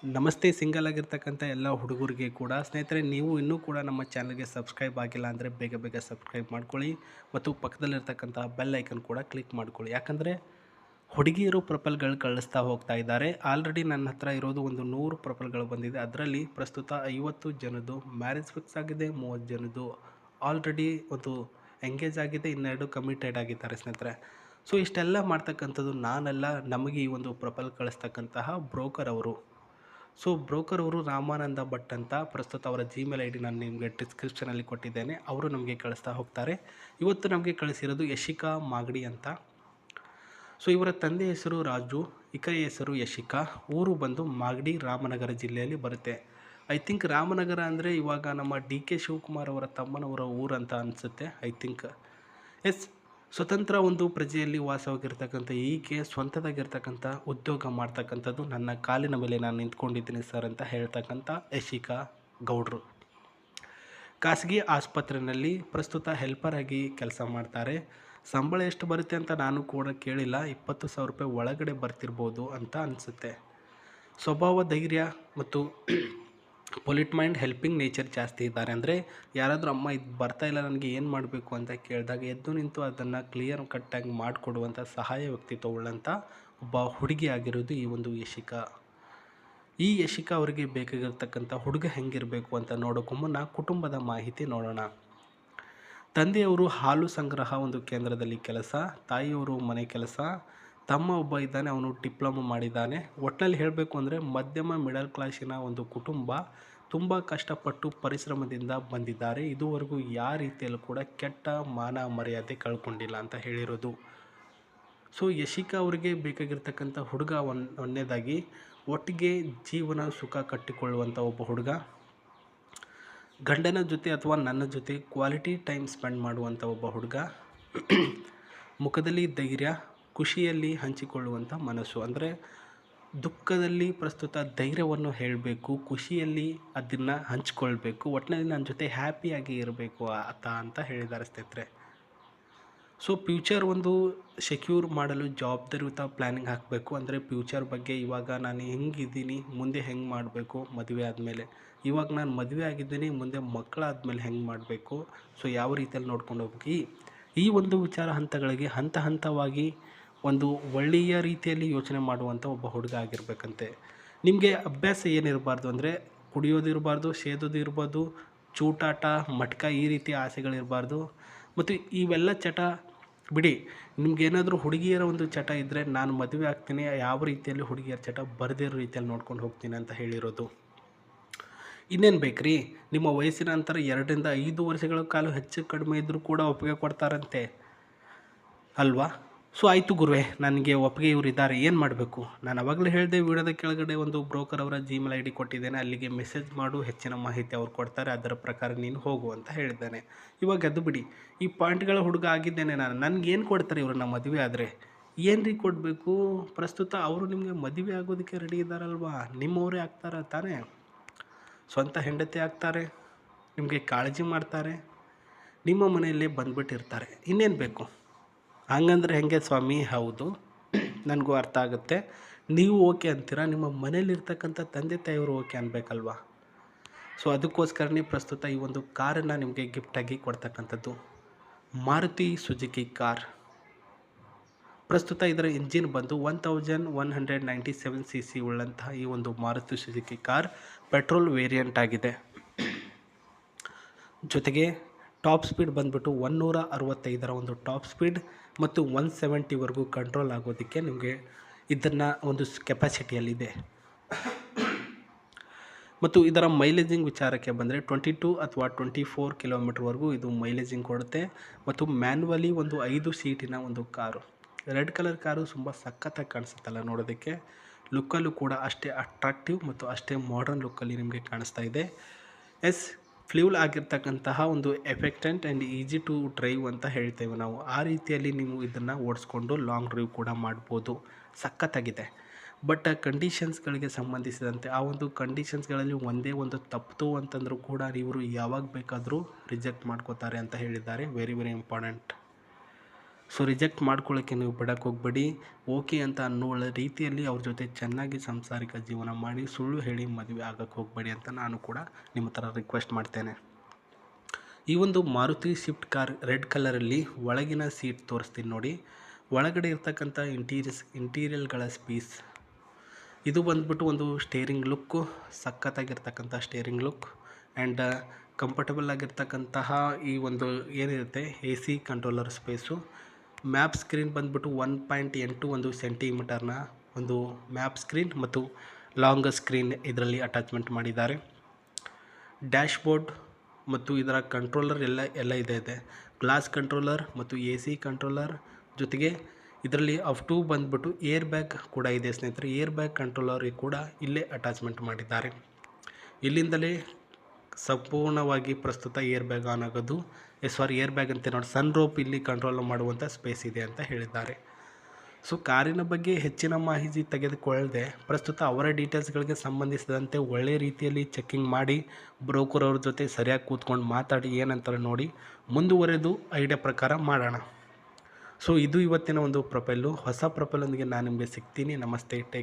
ನಮಸ್ತೆ. ಸಿಂಗಲ್ ಆಗಿರ್ತಕ್ಕಂಥ ಎಲ್ಲ ಹುಡುಗರಿಗೆ ಕೂಡ ಸ್ನೇಹಿತರೆ, ನೀವು ಇನ್ನೂ ಕೂಡ ನಮ್ಮ ಚಾನಲ್ಗೆ ಸಬ್ಸ್ಕ್ರೈಬ್ ಆಗಿಲ್ಲ ಅಂದರೆ ಬೇಗ ಬೇಗ ಸಬ್ಸ್ಕ್ರೈಬ್ ಮಾಡ್ಕೊಳ್ಳಿ ಮತ್ತು ಪಕ್ಕದಲ್ಲಿರ್ತಕ್ಕಂಥ ಬೆಲ್ ಐಕನ್ ಕೂಡ ಕ್ಲಿಕ್ ಮಾಡ್ಕೊಳ್ಳಿ. ಯಾಕಂದರೆ ಹುಡುಗಿಯರು ಪ್ರೊಫೈಲ್ಗಳು ಕಳಿಸ್ತಾ ಹೋಗ್ತಾ ಇದ್ದಾರೆ. ಆಲ್ರೆಡಿ ನನ್ನ ಹತ್ರ ಇರೋದು ಒಂದು 100 ಪ್ರೊಫೈಲ್ಗಳು ಬಂದಿದೆ. ಅದರಲ್ಲಿ ಪ್ರಸ್ತುತ 50 ಜನದ್ದು ಮ್ಯಾರೇಜ್ ಫಿಕ್ಸ್ ಆಗಿದೆ, 30 ಜನದ್ದು ಆಲ್ರೆಡಿ ಒಂದು ಎಂಗೇಜ್ ಆಗಿದೆ, ಇನ್ನೆರಡು ಕಮಿಟೆಡ್ ಆಗಿದ್ದಾರೆ ಸ್ನೇಹಿತರೆ. ಸೊ ಇಷ್ಟೆಲ್ಲ ಮಾಡ್ತಕ್ಕಂಥದ್ದು ನಾನೆಲ್ಲ, ನಮಗೆ ಈ ಒಂದು ಪ್ರೊಫೈಲ್ ಕಳಿಸ್ತಕ್ಕಂತಹ ಬ್ರೋಕರ್ ಅವರು. ಸೊ ಬ್ರೋಕರ್ ಅವರು ರಾಮಾನಂದ ಭಟ್ ಅಂತ, ಪ್ರಸ್ತುತ ಅವರ ಜಿಮೇಲ್ ID ನಾನು ನಿಮಗೆ ಡಿಸ್ಕ್ರಿಪ್ಷನಲ್ಲಿ ಕೊಟ್ಟಿದ್ದೇನೆ. ಅವರು ನಮಗೆ ಕಳಿಸ್ತಾ ಹೋಗ್ತಾರೆ. ಇವತ್ತು ನಮಗೆ ಕಳಿಸಿರೋದು ಯಶಿಕಾ ಮಾಗಡಿ ಅಂತ. ಸೊ ಇವರ ತಂದೆ ಹೆಸರು ರಾಜು, ಇಕೈ ಹೆಸರು ಯಶಿಕಾ, ಊರು ಬಂದು ಮಾಗಡಿ, ರಾಮನಗರ ಜಿಲ್ಲೆಯಲ್ಲಿ ಬರುತ್ತೆ. ಐ ಥಿಂಕ್ ರಾಮನಗರ ಅಂದರೆ ಇವಾಗ ನಮ್ಮ DK ಶಿವಕುಮಾರ್ ಅವರ ತಮ್ಮನವರ ಊರು ಅಂತ ಅನಿಸುತ್ತೆ, ಐ ಥಿಂಕ್. ಎಸ್, ಸ್ವತಂತ್ರ ಒಂದು ಪ್ರಜೆಯಲ್ಲಿ ವಾಸವಾಗಿರ್ತಕ್ಕಂಥ ಈಕೆ ಸ್ವಂತದಾಗಿರ್ತಕ್ಕಂಥ ಉದ್ಯೋಗ ಮಾಡ್ತಕ್ಕಂಥದ್ದು, ನನ್ನ ಕಾಲಿನ ಮೇಲೆ ನಾನು ನಿಂತ್ಕೊಂಡಿದ್ದೀನಿ ಸರ್ ಅಂತ ಹೇಳ್ತಕ್ಕಂಥ ಯಶಿಕಾ ಗೌಡ್ರು. ಖಾಸಗಿ ಆಸ್ಪತ್ರೆಯಲ್ಲಿ ಪ್ರಸ್ತುತ ಹೆಲ್ಪರ್ ಆಗಿ ಕೆಲಸ ಮಾಡ್ತಾರೆ. ಸಂಬಳ ಎಷ್ಟು ಬರುತ್ತೆ ಅಂತ ನಾನು ಕೂಡ ಕೇಳಿಲ್ಲ, 20,000 ರೂಪಾಯಿ ಒಳಗಡೆ ಬರ್ತಿರ್ಬೋದು ಅಂತ ಅನಿಸುತ್ತೆ. ಸ್ವಭಾವ, ಧೈರ್ಯ ಮತ್ತು ಪೊಲಿಟ್ ಮೈಂಡ್, ಹೆಲ್ಪಿಂಗ್ ನೇಚರ್ ಜಾಸ್ತಿ ಇದ್ದಾರೆ. ಅಂದರೆ ಯಾರಾದರೂ ಅಮ್ಮ ಇದು ಬರ್ತಾ ಇಲ್ಲ ನನಗೆ ಏನು ಮಾಡಬೇಕು ಅಂತ ಕೇಳಿದಾಗ ಎದ್ದು ನಿಂತು ಅದನ್ನು ಕ್ಲಿಯರ್ ಕಟ್ಟಾಗಿ ಮಾಡಿಕೊಡುವಂಥ ಸಹಾಯ ವ್ಯಕ್ತಿತ್ವ ಉಳ್ಳಂಥ ಒಬ್ಬ ಹುಡುಗಿ ಆಗಿರೋದು ಈ ಒಂದು ಯಶಿಕಾ. ಈ ಯಶಿಕಾ ಅವರಿಗೆ ಬೇಕಾಗಿರ್ತಕ್ಕಂಥ ಹುಡುಗ ಹೆಂಗಿರಬೇಕು ಅಂತ ನೋಡೋಕ್ಕೂ ಮುನ್ನ ಕುಟುಂಬದ ಮಾಹಿತಿ ನೋಡೋಣ. ತಂದೆಯವರು ಹಾಲು ಸಂಗ್ರಹ ಒಂದು ಕೇಂದ್ರದಲ್ಲಿ ಕೆಲಸ, ತಾಯಿಯವರು ಮನೆ ಕೆಲಸ, ತಮ್ಮ ಒಬ್ಬ ಇದ್ದಾನೆ, ಅವನು ಡಿಪ್ಲೊಮಾ ಮಾಡಿದ್ದಾನೆ. ಒಟ್ಟಿನಲ್ಲಿ ಹೇಳಬೇಕು ಅಂದರೆ ಮಧ್ಯಮ ಮಿಡಲ್ ಕ್ಲಾಸಿನ ಒಂದು ಕುಟುಂಬ, ತುಂಬ ಕಷ್ಟಪಟ್ಟು ಪರಿಶ್ರಮದಿಂದ ಬಂದಿದ್ದಾರೆ. ಇದುವರೆಗೂ ಯಾವ ರೀತಿಯಲ್ಲೂ ಕೂಡ ಕೆಟ್ಟ ಮಾನ ಮರ್ಯಾದೆ ಕಳ್ಕೊಂಡಿಲ್ಲ ಅಂತ ಹೇಳಿರೋದು. ಸೊ ಯಶಿಕಾ ಅವರಿಗೆ ಬೇಕಾಗಿರ್ತಕ್ಕಂಥ ಹುಡುಗ ಒಂದನೇದಾಗಿ ಒಟ್ಟಿಗೆ ಜೀವನ ಸುಖ ಕಟ್ಟಿಕೊಳ್ಳುವಂಥ ಒಬ್ಬ ಹುಡುಗ, ಗಂಡನ ಜೊತೆ ಅಥವಾ ನನ್ನ ಜೊತೆ ಕ್ವಾಲಿಟಿ ಟೈಮ್ ಸ್ಪೆಂಡ್ ಮಾಡುವಂಥ ಒಬ್ಬ ಹುಡುಗ, ಮುಖದಲ್ಲಿ ಧೈರ್ಯ, ಖುಷಿಯಲ್ಲಿ ಹಂಚಿಕೊಳ್ಳುವಂಥ ಮನಸ್ಸು. ಅಂದರೆ ದುಃಖದಲ್ಲಿ ಪ್ರಸ್ತುತ ಧೈರ್ಯವನ್ನು ಹೇಳಬೇಕು, ಖುಷಿಯಲ್ಲಿ ಅದನ್ನು ಹಂಚ್ಕೊಳ್ಬೇಕು, ಒಟ್ಟಿನಲ್ಲಿ ನನ್ನ ಜೊತೆ ಹ್ಯಾಪಿಯಾಗಿ ಇರಬೇಕು ಆತ ಅಂತ ಹೇಳಿದ್ದಾರೆ ಸ್ನೇಹಿತರೆ. ಸೊ ಫ್ಯೂಚರ್ ಒಂದು ಸೆಕ್ಯೂರ್ ಮಾಡಲು ಜವಾಬ್ದಾರಿಯುತ ಪ್ಲ್ಯಾನಿಂಗ್ ಹಾಕಬೇಕು. ಅಂದರೆ ಫ್ಯೂಚರ್ ಬಗ್ಗೆ ಇವಾಗ ನಾನು ಹೆಂಗಿದ್ದೀನಿ, ಮುಂದೆ ಹೆಂಗೆ ಮಾಡಬೇಕು, ಮದುವೆ ಆದಮೇಲೆ ಇವಾಗ ನಾನು ಮದುವೆ ಆಗಿದ್ದೀನಿ, ಮುಂದೆ ಮಕ್ಕಳಾದಮೇಲೆ ಹೆಂಗೆ ಮಾಡಬೇಕು, ಸೊ ಯಾವ ರೀತಿಯಲ್ಲಿ ನೋಡ್ಕೊಂಡು ಹೋಗ್ಬೇಕು, ಈ ಒಂದು ವಿಚಾರ ಹಂತಗಳಿಗೆ ಹಂತ ಹಂತವಾಗಿ ಒಂದು ಒಳ್ಳೆಯ ರೀತಿಯಲ್ಲಿ ಯೋಚನೆ ಮಾಡುವಂಥ ಒಬ್ಬ ಹುಡುಗ ಆಗಿರಬೇಕಂತೆ. ನಿಮಗೆ ಅಭ್ಯಾಸ ಏನಿರಬಾರ್ದು ಅಂದರೆ ಕುಡಿಯೋದು ಇರಬಾರ್ದು, ಸೇದೋದು ಇರ್ಬೋದು, ಚೂಟಾಟ, ಮಟ್ಕ, ಈ ರೀತಿ ಆಸೆಗಳಿರಬಾರ್ದು. ಮತ್ತು ಇವೆಲ್ಲ ಚಟ ಬಿಡಿ, ನಿಮ್ಗೇನಾದರೂ ಹುಡುಗಿಯರ ಒಂದು ಚಟ ಇದ್ದರೆ ನಾನು ಮದುವೆ ಆಗ್ತೀನಿ, ಯಾವ ರೀತಿಯಲ್ಲಿ ಹುಡುಗಿಯರ ಚಟ ಬರದಿರೋ ರೀತಿಯಲ್ಲಿ ನೋಡ್ಕೊಂಡು ಹೋಗ್ತೀನಿ ಅಂತ ಹೇಳಿರೋದು. ಇನ್ನೇನು ಬೇಕ್ರಿ, ನಿಮ್ಮ ವಯಸ್ಸಿನ ಅಂತರ 2ರಿಂದ 5 ವರ್ಷಗಳ ಕಾಲ ಹೆಚ್ಚು ಕಡಿಮೆ ಇದ್ದರೂ ಕೂಡ ಒಪ್ಪಿಗೆ ಕೊಡ್ತಾರಂತೆ ಅಲ್ವಾ? ಸೊ ಆಯಿತು ಗುರುವೇ, ನನಗೆ ಒಪ್ಪಿಗೆ ಇವರು ಇದ್ದಾರೆ, ಏನು ಮಾಡಬೇಕು? ನಾನು ಅವಾಗಲೇ ಹೇಳಿದೆ, ವಿಡಿಯೋದ ಕೆಳಗಡೆ ಒಂದು ಬ್ರೋಕರ್ ಅವರ ಜಿಮೇಲ್ ID ಕೊಟ್ಟಿದ್ದೇನೆ, ಅಲ್ಲಿಗೆ ಮೆಸೇಜ್ ಮಾಡು, ಹೆಚ್ಚಿನ ಮಾಹಿತಿ ಅವ್ರು ಕೊಡ್ತಾರೆ, ಅದರ ಪ್ರಕಾರ ನೀನು ಹೋಗು ಅಂತ ಹೇಳಿದ್ದಾನೆ. ಇವಾಗ ಅದು ಬಿಡಿ, ಈ ಪಾಯಿಂಟ್ಗಳ ಹುಡುಗ ಆಗಿದ್ದೇನೆ ನಾನು, ನನಗೇನು ಕೊಡ್ತಾರೆ ಇವರು ನಮ್ಮ ಮದುವೆ ಆದರೆ? ಏನು ರೀ ಕೊಡಬೇಕು? ಪ್ರಸ್ತುತ ಅವರು ನಿಮಗೆ ಮದುವೆ ಆಗೋದಕ್ಕೆ ರೆಡಿ ಇದ್ದಾರಲ್ವಾ, ನಿಮ್ಮವರೇ ಆಗ್ತಾರೆ ತಾನೇ, ಸ್ವಂತ ಹೆಂಡತಿ ಆಗ್ತಾರೆ, ನಿಮಗೆ ಕಾಳಜಿ ಮಾಡ್ತಾರೆ, ನಿಮ್ಮ ಮನೆಯಲ್ಲೇ ಬಂದುಬಿಟ್ಟಿರ್ತಾರೆ, ಇನ್ನೇನು ಬೇಕು? ಹಂಗಂದ್ರೆ ಹೆಂಗೆ ಸ್ವಾಮಿ? ಹೌದು, ನನಗೂ ಅರ್ಥ ಆಗುತ್ತೆ. ನೀವು ಓಕೆ ಅಂತೀರಾ, ನಿಮ್ಮ ಮನೇಲಿರ್ತಕ್ಕಂಥ ತಂದೆ ತಾಯಿಯವರು ಓಕೆ ಅನ್ಬೇಕಲ್ವಾ? ಸೊ ಅದಕ್ಕೋಸ್ಕರನೇ ಪ್ರಸ್ತುತ ಈ ಒಂದು ಕಾರನ್ನು ನಿಮಗೆ ಗಿಫ್ಟಾಗಿ ಕೊಡ್ತಕ್ಕಂಥದ್ದು, ಮಾರುತಿ ಸುಜುಕಿ ಕಾರ್. ಪ್ರಸ್ತುತ ಇದರ ಇಂಜಿನ್ ಬಂದು 1197 cc ಉಳ್ಳಂತಹ ಈ ಒಂದು Maruti Suzuki car petrol variant ಆಗಿದೆ. ಜೊತೆಗೆ ಟಾಪ್ ಸ್ಪೀಡ್ ಬಂದುಬಿಟ್ಟು 165 ಒಂದು ಟಾಪ್ ಸ್ಪೀಡ್ ಮತ್ತು 170ವರೆಗೂ ಕಂಟ್ರೋಲ್ ಆಗೋದಕ್ಕೆ ನಿಮಗೆ ಇದನ್ನು ಒಂದು ಕೆಪಾಸಿಟಿಯಲ್ಲಿದೆ. ಮತ್ತು ಇದರ ಮೈಲೇಜಿಂಗ್ ವಿಚಾರಕ್ಕೆ ಬಂದರೆ 22 ಅಥವಾ 24 ಕಿಲೋಮೀಟರ್ವರೆಗೂ ಇದು ಮೈಲೇಜಿಂಗ್ ಕೊಡುತ್ತೆ. ಮತ್ತು ಮ್ಯಾನ್ಯುವಲಿ ಒಂದು 5 ಸೀಟಿನ ಒಂದು ಕಾರು, ರೆಡ್ ಕಲರ್ ಕಾರು, ತುಂಬ ಸಖತ್ತಾಗಿ ಕಾಣಿಸುತ್ತಲ್ಲ ನೋಡೋದಕ್ಕೆ. ಲುಕ್ಕಲ್ಲೂ ಕೂಡ ಅಷ್ಟೇ ಅಟ್ರಾಕ್ಟಿವ್ ಮತ್ತು ಅಷ್ಟೇ ಮಾಡರ್ನ್ ಲುಕ್ಕಲ್ಲಿ ನಿಮಗೆ ಕಾಣಿಸ್ತಾ ಇದೆ. ಎಸ್, ಫ್ಲ್ಯೂಲ್ ಆಗಿರ್ತಕ್ಕಂತಹ ಒಂದು ಎಫೆಕ್ಟೆಂಟ್ ಆ್ಯಂಡ್ ಈಸಿ ಟು ಡ್ರೈವ್ ಅಂತ ಹೇಳ್ತೇವೆ ನಾವು, ಆ ರೀತಿಯಲ್ಲಿ ನೀವು ಇದನ್ನು ಓಡಿಸ್ಕೊಂಡು ಲಾಂಗ್ ಡ್ರೈವ್ ಕೂಡ ಮಾಡ್ಬೋದು, ಸಖತ್ತಾಗಿದೆ. ಬಟ್ ಕಂಡೀಷನ್ಸ್ಗಳಿಗೆ ಸಂಬಂಧಿಸಿದಂತೆ ಆ ಒಂದು ಕಂಡೀಷನ್ಸ್ಗಳಲ್ಲಿ ಒಂದೇ ಒಂದು ತಪ್ಪಿತು ಅಂತಂದರೂ ಕೂಡ ಇವರು ಯಾವಾಗ ಬೇಕಾದರೂ ರಿಜೆಕ್ಟ್ ಮಾಡ್ಕೋತಾರೆ ಅಂತ ಹೇಳಿದ್ದಾರೆ. Very very important. So reject ಮಾಡ್ಕೊಳ್ಳೋಕ್ಕೆ ನೀವು ಬಿಡೋಕ್ಕೆ ಹೋಗಬೇಡಿ. ಓಕೆ ಅಂತ ಅನ್ನೋ ರೀತಿಯಲ್ಲಿ ಅವ್ರ ಜೊತೆ ಚೆನ್ನಾಗಿ ಸಾಂಸಾರಿಕ ಜೀವನ ಮಾಡಿ ಸುಳ್ಳು ಹೇಳಿ ಮದುವೆ ಆಗೋಕ್ಕೆ ಹೋಗಬೇಡಿ ಅಂತ ನಾನು ಕೂಡ ನಿಮ್ಮ ಥರ ರಿಕ್ವೆಸ್ಟ್ ಮಾಡ್ತೇನೆ. ಈ ಒಂದು ಮಾರುತಿ ಸ್ವಿಫ್ಟ್ ಕಾರ್ ರೆಡ್ ಕಲರಲ್ಲಿ ಒಳಗಿನ ಸೀಟ್ ತೋರಿಸ್ತೀನಿ ನೋಡಿ. ಒಳಗಡೆ ಇರ್ತಕ್ಕಂಥ ಇಂಟೀರಿಯಲ್ಗಳ ಪೀಸ್ ಇದು ಬಂದ್ಬಿಟ್ಟು ಒಂದು ಸ್ಟೇರಿಂಗ್ ಲುಕ್ಕು, ಸಖತ್ತಾಗಿರ್ತಕ್ಕಂಥ ಸ್ಟೇರಿಂಗ್ ಲುಕ್ ಆ್ಯಂಡ್ ಕಂಫರ್ಟಬಲ್ ಆಗಿರ್ತಕ್ಕಂತಹ ಈ ಒಂದು ಏನಿರುತ್ತೆ AC controller space. Map screen ಬಂದ್ಬಿಟ್ಟು 1.81 ಸೆಂಟಿಮೀಟರ್ನ ಒಂದು ಮ್ಯಾಪ್ ಸ್ಕ್ರೀನ್ ಮತ್ತು ಲಾಂಗ್ ಸ್ಕ್ರೀನ್ ಇದರಲ್ಲಿ ಅಟ್ಯಾಚ್ಮೆಂಟ್ ಮಾಡಿದ್ದಾರೆ. ಡ್ಯಾಶ್ಬೋರ್ಡ್ ಮತ್ತು ಇದರ ಕಂಟ್ರೋಲರ್ ಎಲ್ಲ ಇದೆ. ಗ್ಲಾಸ್ ಕಂಟ್ರೋಲರ್ ಮತ್ತು AC ಕಂಟ್ರೋಲರ್ ಜೊತೆಗೆ ಇದರಲ್ಲಿ ಅಪ್ ಟು ಬಂದ್ಬಿಟ್ಟು ಏರ್ ಬ್ಯಾಗ್ ಕೂಡ ಇದೆ ಸ್ನೇಹಿತರೆ. ಏರ್ ಬ್ಯಾಗ್ ಕಂಟ್ರೋಲರಿಗೆ ಕೂಡ ಇಲ್ಲೇ ಅಟ್ಯಾಚ್ಮೆಂಟ್ ಮಾಡಿದ್ದಾರೆ. ಇಲ್ಲಿಂದಲೇ ಸಂಪೂರ್ಣವಾಗಿ ಪ್ರಸ್ತುತ ಏರ್ ಬ್ಯಾಗ್ ಆನ್ ಆಗೋದು, ಏರ್ ಬ್ಯಾಗ್ ಅಂತ ನೋಡಿ ಸನ್ ರೂಫ್ ಇಲ್ಲಿ ಕಂಟ್ರೋಲ್ ಮಾಡುವಂಥ ಸ್ಪೇಸ್ ಇದೆ ಅಂತ ಹೇಳಿದ್ದಾರೆ. ಸೊ ಕಾರಿನ ಬಗ್ಗೆ ಹೆಚ್ಚಿನ ಮಾಹಿತಿ ತೆಗೆದುಕೊಳ್ಳದೆ ಪ್ರಸ್ತುತ ಅವರ ಡೀಟೇಲ್ಸ್ಗಳಿಗೆ ಸಂಬಂಧಿಸಿದಂತೆ ಒಳ್ಳೆಯ ರೀತಿಯಲ್ಲಿ ಚೆಕ್ಕಿಂಗ್ ಮಾಡಿ ಬ್ರೋಕರ್ ಅವ್ರ ಜೊತೆ ಸರಿಯಾಗಿ ಕೂತ್ಕೊಂಡು ಮಾತಾಡಿ ಏನಂತಾರೆ ನೋಡಿ ಮುಂದುವರೆದು ಐಡಿಯಾ ಪ್ರಕಾರ ಮಾಡೋಣ. ಸೊ ಇದು ಇವತ್ತಿನ ಒಂದು ಪ್ರೊಫೈಲು. ಹೊಸ ಪ್ರೊಫೈಲೊಂದಿಗೆ ನಾನು ನಿಮಗೆ ಸಿಗ್ತೀನಿ. ನಮಸ್ತೆ, ಟೇಕ್